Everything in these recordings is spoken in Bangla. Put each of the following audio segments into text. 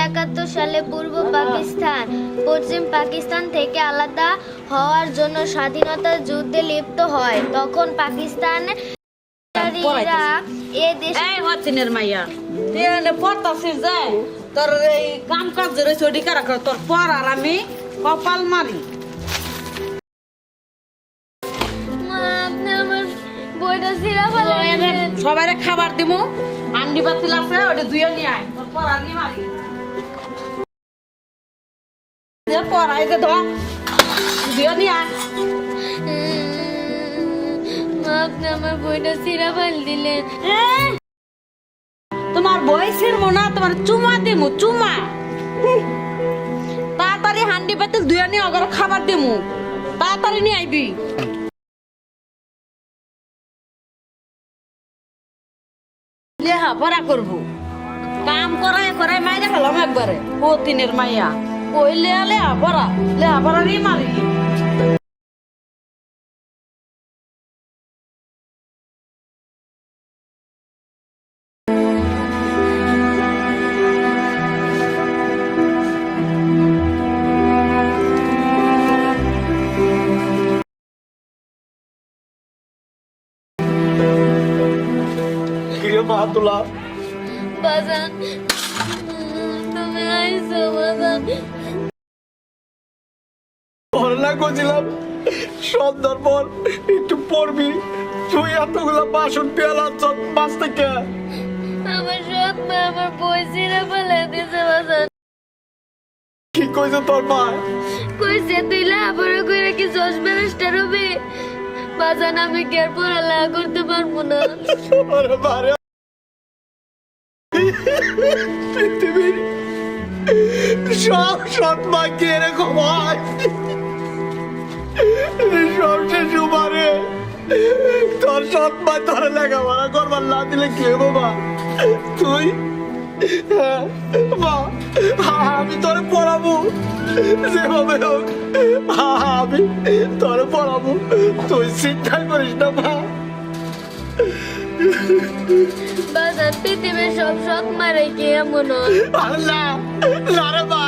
1971 সালে পূর্ব পাকিস্তান পশ্চিম পাকিস্তান থেকে আলাদা হওয়ার জন্য স্বাধীনতা যুদ্ধে লিপ্ত হয়। তখন পাকিস্তানের এ দেশে হচ্ছিনের মাইয়া পড়তাছিস যায় তোর এই কাম কাজ রয়েছে ওটি কারা তোর পর আর আমি কপাল মারি। সবাই খাবার দিমু, আন্ডি বাতিল আছে ওটা দুইও নিয়ে আয়, তোর পর আর নি মারি পড়াই যে ধর দুইও নিয়ে আয়। আপনি আমার বইটা সিরা ফাল দিলেন। তোমার বয়সের মনে তোমার চুমা দিমু, চুমা তাড়াতাড়ি হান্ডি বাতিল দুইও নিয়ে অগর খাবার দিমু, তাড়াতাড়ি নিয়ে আইবি। লেহা পড়া করবো, কাম করায় করায় মাইরে ফেলাম একবারে পতিনের মাইয়া। ওই লেহা পড়া নিয়ে মারি। মাহাতুলা বাজান তুমি আইছো বাজান। পড়লা করছিলাম সন্ধ্যার পর একটু পড়বি, তুই এতগুলা বাসন পেয়ালা মাছ থেকে আমার সৎ মা আমার বই সিরা ফেলে দিছে বাজান। কি কইছে তোর মা? কইছে তুই লেখাপড়া করে কি জজ ব্যারিস্টার হবে বাজান, আমি কি আর পড়ালেখা করতে পারবো না। আরে বারে পৃথিবীর সব সৎ মা কি এরকম হয়? সব শেষ উমারে তোর সৎ মা তোর লেখাপড়া করবার না দিলে কি হবো মা? তুই মা আমি তোরে পড়াবো যেভাবে হোক, আমি তোরে পড়াবো, তুই চিন্তাই করিস না মা। বাজান পৃথিবীর সব সৎ মারে কি এমন হয়? আল্লাহ না রে মা,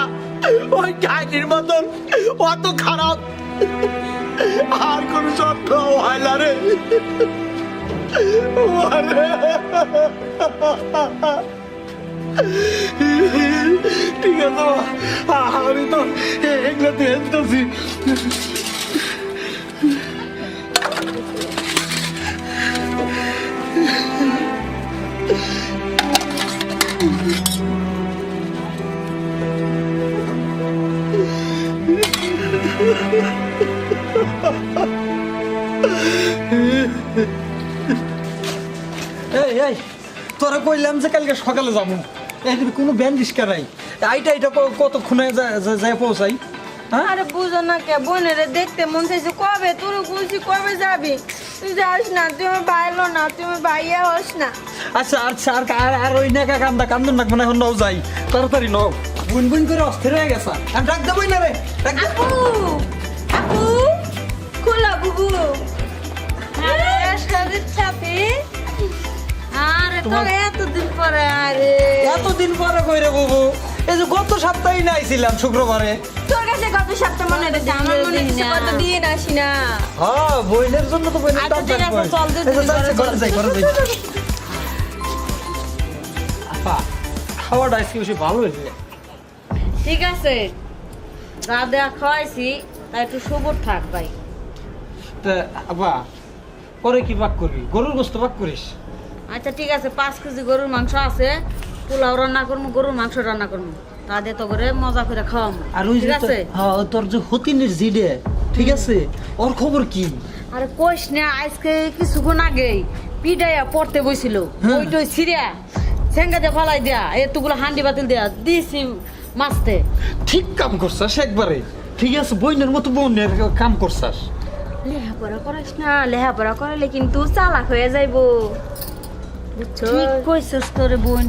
ওই ডাইনির মতন অত খারাপ আর কোন সত্য হয় না রে। ঠিক আছে আমি তো এগুলো দেখতেছি। এই তোরা কইলাম যে কালকে সকালে যাবো, কোনো ব্যান রিস্কা নাই, আইটা কতক্ষণে যায় পৌঁছাই? আরে বুঝো না কে বোনেরে দেখতে মন চাইছে, কবে তোর বলছি কবে যাবি, তুই যাস না, তুমি বাইলো না, তুমি বাইয়া হস না। আচ্ছা আর ওই নাকা কান্দন রাখবো না, এখন নাও যাই তাড়াতাড়ি নাও, বুন করে অস্থির হয়ে গেছে। আমি ডাক দেবই না রে, আপু আপু খোলা বুবু। আরে তোর এতদিন পরে, আরে এতদিন পরে কইরে বাবু, এই যে গত সপ্তাহে না আইছিলাম শুক্রবারে। তোর কাছে কত সপ্তাহ মনে রেখে আমার মনে হচ্ছে কত দিয়ে আসি না। হ্যাঁ বইনের জন্য তো বইনের দাম ঠিক আছে, চল যে ঘরে যাই। আপা খাওয়াটা আজকে বেশি ভালো হয়েছে। ঠিক আছে, যা দেয়া খাওয়াইছি তা একটু সবুর থাক ভাই। তা আপা পরে কি পাক করবি? গরুর গোস্ত পাক করিস? আচ্ছা ঠিক আছে, 5 কেজি গরুর মাংস আছে, পোলাও রান্না করবো, গরুর মাংস রান্না করবো, তা দিয়ে তো করে মজা করে খাওয়াবো। আর ওই ঠিক যে আছে? হ্যাঁ তোর যে হতিনের জিডে, ঠিক আছে, ওর খবর কি? আরে কইস না, আজকে কিছুক্ষণ আগেই পিডাইয়া পড়তে বইছিল, ওইটাই সিরিয়া সেঙ্গা দিয়ে ফালাই দেয়া, এতগুলো হান্ডি বাতিল দেয়া দিছি মাছতে। ঠিক কাম করছাস একবারে, ঠিক আছে, বইনের মতো বোনের কাম করছাস। লেহাপড়া করাস না, লেহাপড়া করালে কিন্তু চালাক হয়ে যাইবো, বুঝছো? ঠিক কইছস তোরে বোন।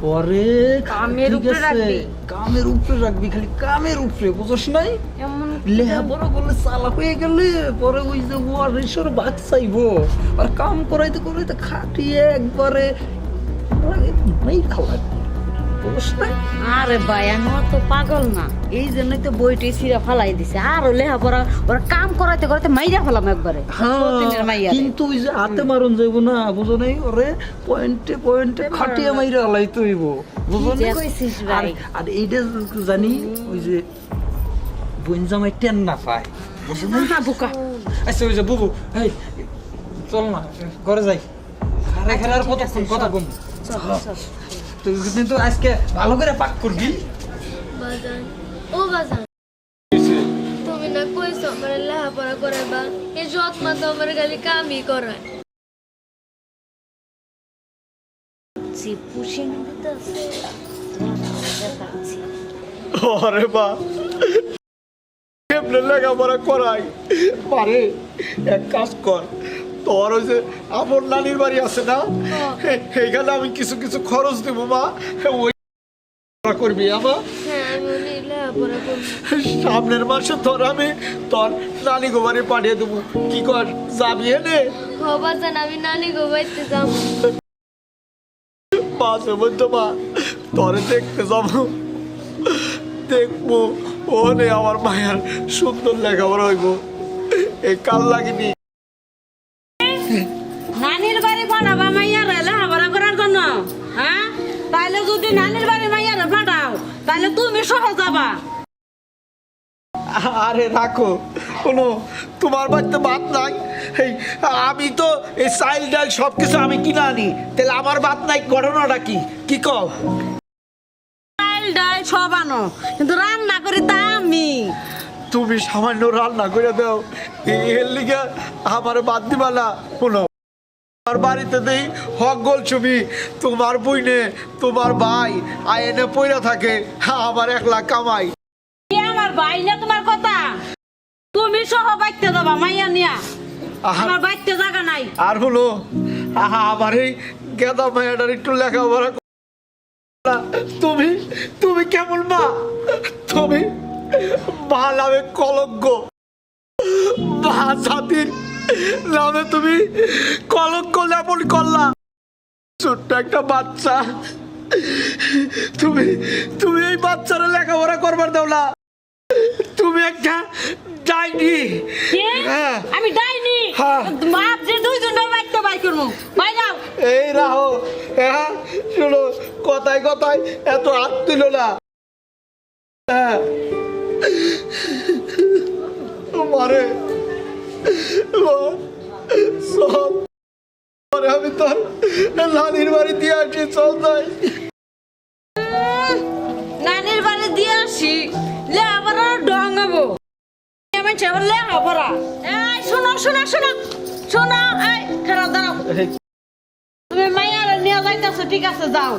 পরে কামের উপরে রাখবি। কামের উপরে রাখবি, খালি কামের উপরে, বুঝছ নাই? এমন লেহা বড় বলে চালা হয়ে গেলে পরে ওই যে ওয়ারেশ্বর ভাত চাইবো, আর কাম করাইতে করাইতে খাটিয়ে একবারে নাই খাওয়া। বুঝ নাই আরে ভাই আমি অত পাগল না, এই জন্যই তো বইটি ছিঁড়া ফালাই দিছে। আর লেখাপড়া ওরা কাম করাইতে করাইতে মাইরা ফেলাম একবারে। প্রতিদিনের মাইয়া রে। কিন্তু ওই যে হাতে মারুন যাইব না, বুঝো নাই? ওরে পয়েন্টে পয়েন্টে খাটিয়ে মাইরা লাইতে হইব, বুঝো কি না? যে কইছিস ভাই। আর এইটা জানি ওই যে বোন জামাই টেন না পায়, বুঝো না? না বুকা। আচ্ছা ওই যে বুবু, এই চল না ঘরে যাই। আরে এখানে আর কতক্ষণ কথা কম। তুই কিন্তু আজকে ভালো করে পাক করবি। বাজান, ও বাজান, তুমি না কইছো আমার লেখাপড়া করাইবা, এই যত্মা তো আমার খালি কামই করায়। পুষিয়ে নিতে আছে দেখাচ্ছি। আরে বা কেমনে লেখাপড়া করাই পারে? এক কাজ কর, তোর ওই যে আমার নানির বাড়ি আছে না, এইখানে আমি কিছু কিছু খরচ দেবো মা, ওই করবি আমা। হ্যাঁ, আমি উনি লেখাপড়া করবো। সামনের মাসে তোর আমি তোর নানি গোবারে পাঠিয়ে দেবো, কি কর যাবি এনে? হ বাজান, আমি নানি গো বাইতে যাবো। মাঝে মধ্যে মা তোরে দেখতে যাবো, দেখবো ওনে আমার মায়ের সুন্দর লেখাপড়া হইব। এই কাল লাগিনি নানির বাড়ি পাঠাবা মাইয়ারে লেখাপড়া করার জন্য? হ্যাঁ, তাইলে যদি নানির বাড়ি মাইয়ারে পাঠাও তাহলে তুমি সহ যাবা। আরে রাখো, কোনো তোমার বাড়িতে ভাত নাই? এই আমি তো এই চাইল ডাল সব কিছু আমি কিনে আনি, তাহলে আমার ভাত নাই, ঘটনাটা কি কি কও? চাল ডাল সব আনো, কিন্তু রান্না করি তা আমি। তুমি সামান্য রান্না করে দাও, এর লিগে আমার বাদ দিবা না। শোনো, আমার বাড়িতে দেই হক গোল ছবি, তোমার বইনে তোমার ভাই আইনে পইরা থাকে, আমার 1 লাখ কামাই। কি আমার ভাই না তোমার কথা? তুমি সহ বাইতে যাবা মাইয়া নিয়া, আমার বাইতে জায়গা নাই। আর হলো আমার এই গেদা মায়াটার একটু লেখাপড়া না। তুমি তুমি কেমন মা? তুমি মা নামে কলঙ্ক, মা জাতির নামে তুমি কলঙ্ক লেপন করলা। ছোট্ট একটা বাচ্চা, তুমি তুমি এই বাচ্চারা লেখাপড়া করবার দাও না। তুমি একটা ডাইনি। কি? হ্যাঁ। আমি ডাইনি? হ্যাঁ। বাপ যে দুইজনের বাইতে বাই করবো, বাই যাও। এই রাহো, হ্যাঁ শোনো, কথায় কথায় এত হাত তুলো না। হ্যাঁ মারে সব আমি তোর নানির বাড়ি দিয়ে আসি, চল যাই। নানির বাড়ি দিয়ে আসি, লেখাপড়া ঢঙ্গাবো। আমি সেবার লেখাপড়া। এই শোনো শোনো শোনো শোনো, এই খারাপ দাঁড়াও। তুমি মাইয়ারে নিয়ে যাইতেছো, ঠিক আছে যাও।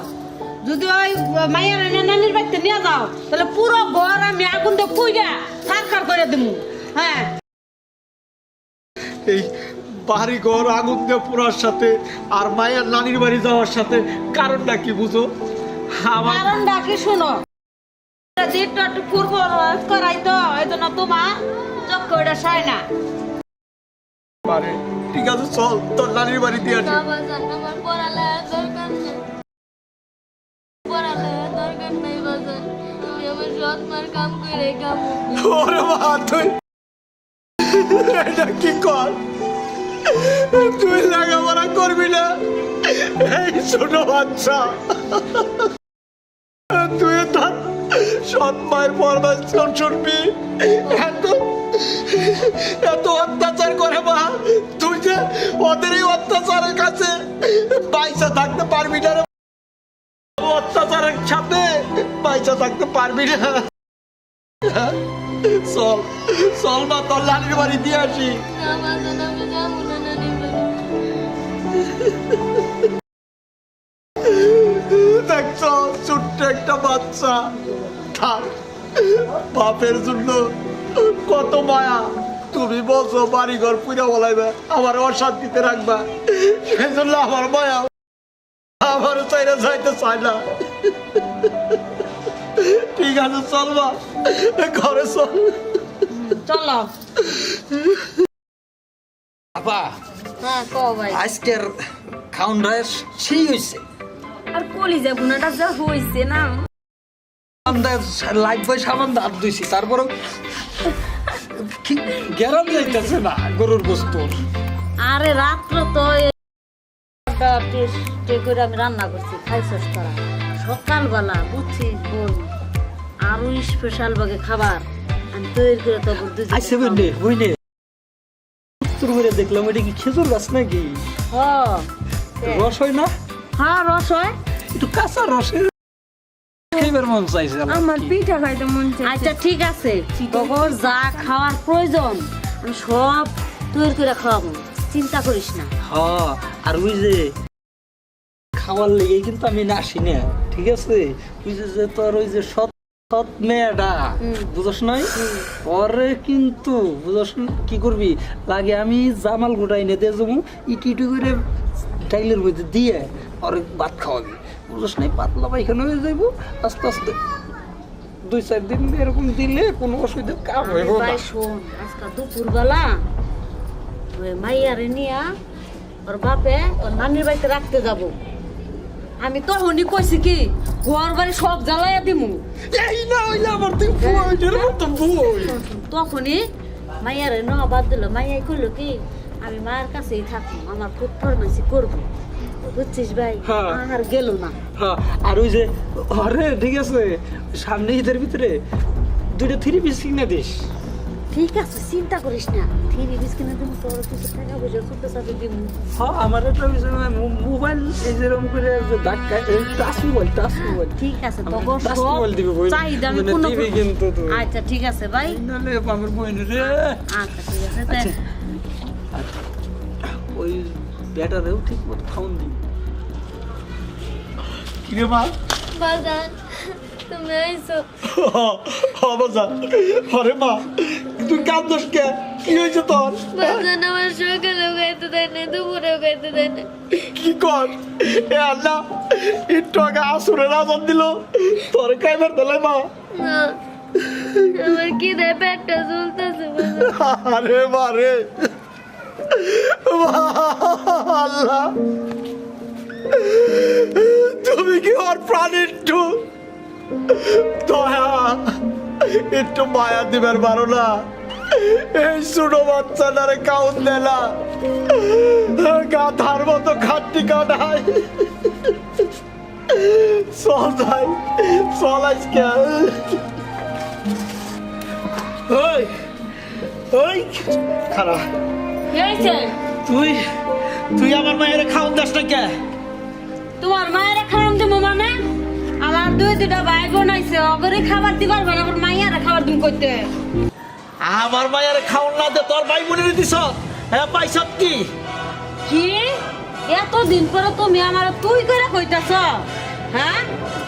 যদি ওই মাইয়ারে নানির বাড়িতে নিয়ে যাও তাহলে পুরো ঘর আমি আগুন দিয়ে পুইরা সারকার করে দেবো। হ্যাঁ, এই বাড়ি ঘর আগুন দিয়ে পুরার সাথে আর মায়ের নানির বাড়ি যাওয়ার সাথে কারণটা কি বুঝো? আমার কারণ ডাকি শোনো, যেটা একটু পূর্ব করাই তো এই জন্য তোমার চোখ করে সায় না। পারে, ঠিক আছে চল তোর নানির বাড়ি দিয়ে আসি। না বাজান, আমার পড়ালেখার দরকার নেই, পড়ালেখার দরকার নেই বাজান, আমি আমার যত্মার কাম করে খাবো। ওরে মা, তুই এটা কি কর? তুই লেখাপড়া করবি না? এই ছোট বাচ্চা, তুই তার সৎ মায়ের পরামর্শ শুনবি? এত এত অত্যাচার করে মা, তুই যে ওদের এই অত্যাচারের কাছে পয়সা থাকতে পারবি না রে। অত্যাচারের সাথে পয়সা থাকতে পারবি না। চল চল মা, তোর নানির বাড়ি দিয়ে আসি। না বাজান, আমি যাবো না নানির বাড়ি। দেখছ ছোট্ট একটা বাচ্চা, তার বাপের জন্য কত মায়া। তুমি বলছো বাড়ি ঘর পুরা বলাইবা, আমার অশান্তিতে রাখবা, সেই জন্য আমার মায়া আমার চাইলে যাইতে চায় না। ঠিক আছে চল মা, ঘরে চল। চলো। আপা হ্যাঁ কও ভাই। আজকের খাউন রায় সেই হয়েছে। আর কলিজা গুনাটা যা হইছে না লাইফ বয় সাবান দাঁত ধুইছি তারপরেও গেরাম যাইতেছে না গরুর গোস্ত। আরে রাত্র তো টেস্টে করে আমি রান্না করছি খাইছস তারা সকালবেলা বুঝছিস বোন আরো স্পেশাল ভাবে খাবার আমি তৈরি করে তো দুজন আইসে বইনে বইনে তোর করে দেখলাম এটা কি খেজুর গাছ নাকি? রস হয় না? হ্যাঁ রস হয় একটু কাঁচা রসে খাইবার মন চাইছে আমার পিঠা খাইতে মন চাইছে আচ্ছা ঠিক আছে তখন যা খাওয়ার প্রয়োজন আমি সব তৈরি করে খাওয়াবো চিন্তা করিস না। হ্যাঁ আর ওই যে খাওয়ার লেগে কিন্তু আমি না আসি না, ঠিক আছে? ওই যে তোর ওই যে সৎ সৎ মেয়েটা বুঝস নাই পরে কিন্তু বুঝস কি করবি লাগে আমি জামাল গোটাই নে দিয়ে যাবো ইটি ইটি করে টাইলের মধ্যে দিয়ে আর ভাত খাওয়াবি বুঝস নাই পাতলা পায়খানা হয়ে যাইব আস্তে আস্তে 2-4 দিন এরকম দিলে কোনো অসুবিধা কাম হইব না। ভাই শোন আজকে দুপুরবেলা ওই মাইয়ারে নিয়া ওর বাপে ওর নানির বাড়িতে রাখতে যাব আমি তখনই কইছি কি ঘর বাড়ি সব জ্বালাইয়া দিমু এই না হইলে আমার তুই বইটার মতো বই তখনই মাইয়ারে নেওয়া বাদ দিল মাইয়াই কইলো কি আমি মায়ের কাছেই থাকবো আমার খুব ফরমাইশি করবো বুঝছিস ভাই হ্যাঁ। আর গেল না হ্যাঁ আর ওই যে আরে ঠিক আছে সামনে ঈদের ভিতরে 2টা 3 পিস কিনে দিস। ঠিক আছে চিন্তা করিস না থ্রি পিস কিনে দিমু তোর কিছু টাকা পয়সা ছোট চাপে দিমু হ্যাঁ আমার একটা মোবাইল এই যেরকম করে যে ধাক্কা টাচ মোবাইল ঠিক আছে আমি তখন টাচ সব মোবাইল দিবি বই চাহিদা আমি মানে পূর্ণ দিবি করবো। কিন্তু তুই আচ্ছা ঠিক আছে ভাই নালে আমার বইন রে আচ্ছা ঠিক আছে তা- আচ্ছা। ওই ব্যাটারেও ঠিক মতো খাওন দিবি। কিরে মা বাজান তুমি আইছো বাজান আরে মা তুই কাঁদছ কে কি হয়েছে তোর বাজান আমার সকালেও খাইতে দেয় না দুপুরেও খাইতে দেয় না কি কর এ আল্লাহ একটু আগে আসুরের আজান দিল তোর খাইবার দিলে মা না আমার কি দেয় পেটটা চলতেছে বাজান আরে মারে আল্লাহ তুমি কি ওর প্রাণ একটু দয়া একটু মায়া দিবার পারো না এই ছোট বাচ্চাটারে কাউন দেলা গাধার মতো খাট্টি কাটাই চল যাই চল আজকে ওই ওই খারাপ কি হয়েছে তুই তুই আমার মায়ের খাওন দাস না কে তোমার মায়ের খাওয়ান দেবো মানে আমার দুইটা ভাই বোন আইছে অগরে খাবার দিবার ভালো আমার মাইয়ারে খাবার দিন করতে আমার মায়ের খাওন না দে তোর ভাই বোনের দিছ হ্যাঁ পাইছ কি কি এতদিন পরে তুমি আমার তুই করে কইতাছ হ্যাঁ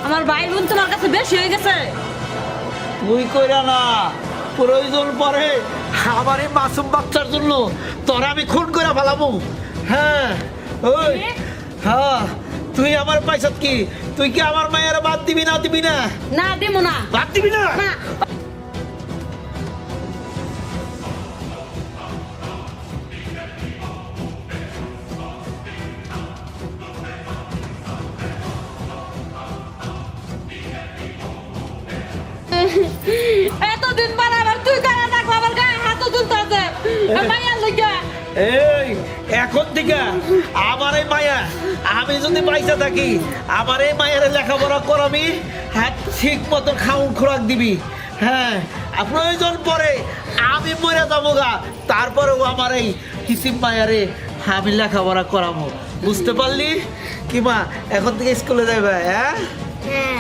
আমার ভাই বোন তোমার কাছে বেশি হয়ে গেছে তুই কইরা না প্রয়োজন পরে আমার এই মাসুম বাচ্চার জন্য তোরা আমি খুন করে ফেলাবো হ্যাঁ ওই হ্যাঁ তুই আমার পাইছ কি তুই কি আমার মায়ের বাদ দিবি না না দেবো না বাদ দিবি না না এতদিন পরে আবার তুই কারা থাকবো আমার গায়ে হাত তুলতে মাইয়ার লইয়া এই এখন থেকে আমার এই মায়া আমি যদি পয়সা থাকি আমার এই মায়ের লেখাপড়া করাবি হ্যাঁ ঠিক মতো খাউন খোরাক দিবি হ্যাঁ আর প্রয়োজন পরে আমি মরে যাবো গা তারপরেও আমার এই কিসিম মায়ারে আমি লেখাপড়া করাবো বুঝতে পারলি কি মা এখন থেকে স্কুলে যাবে হ্যাঁ হ্যাঁ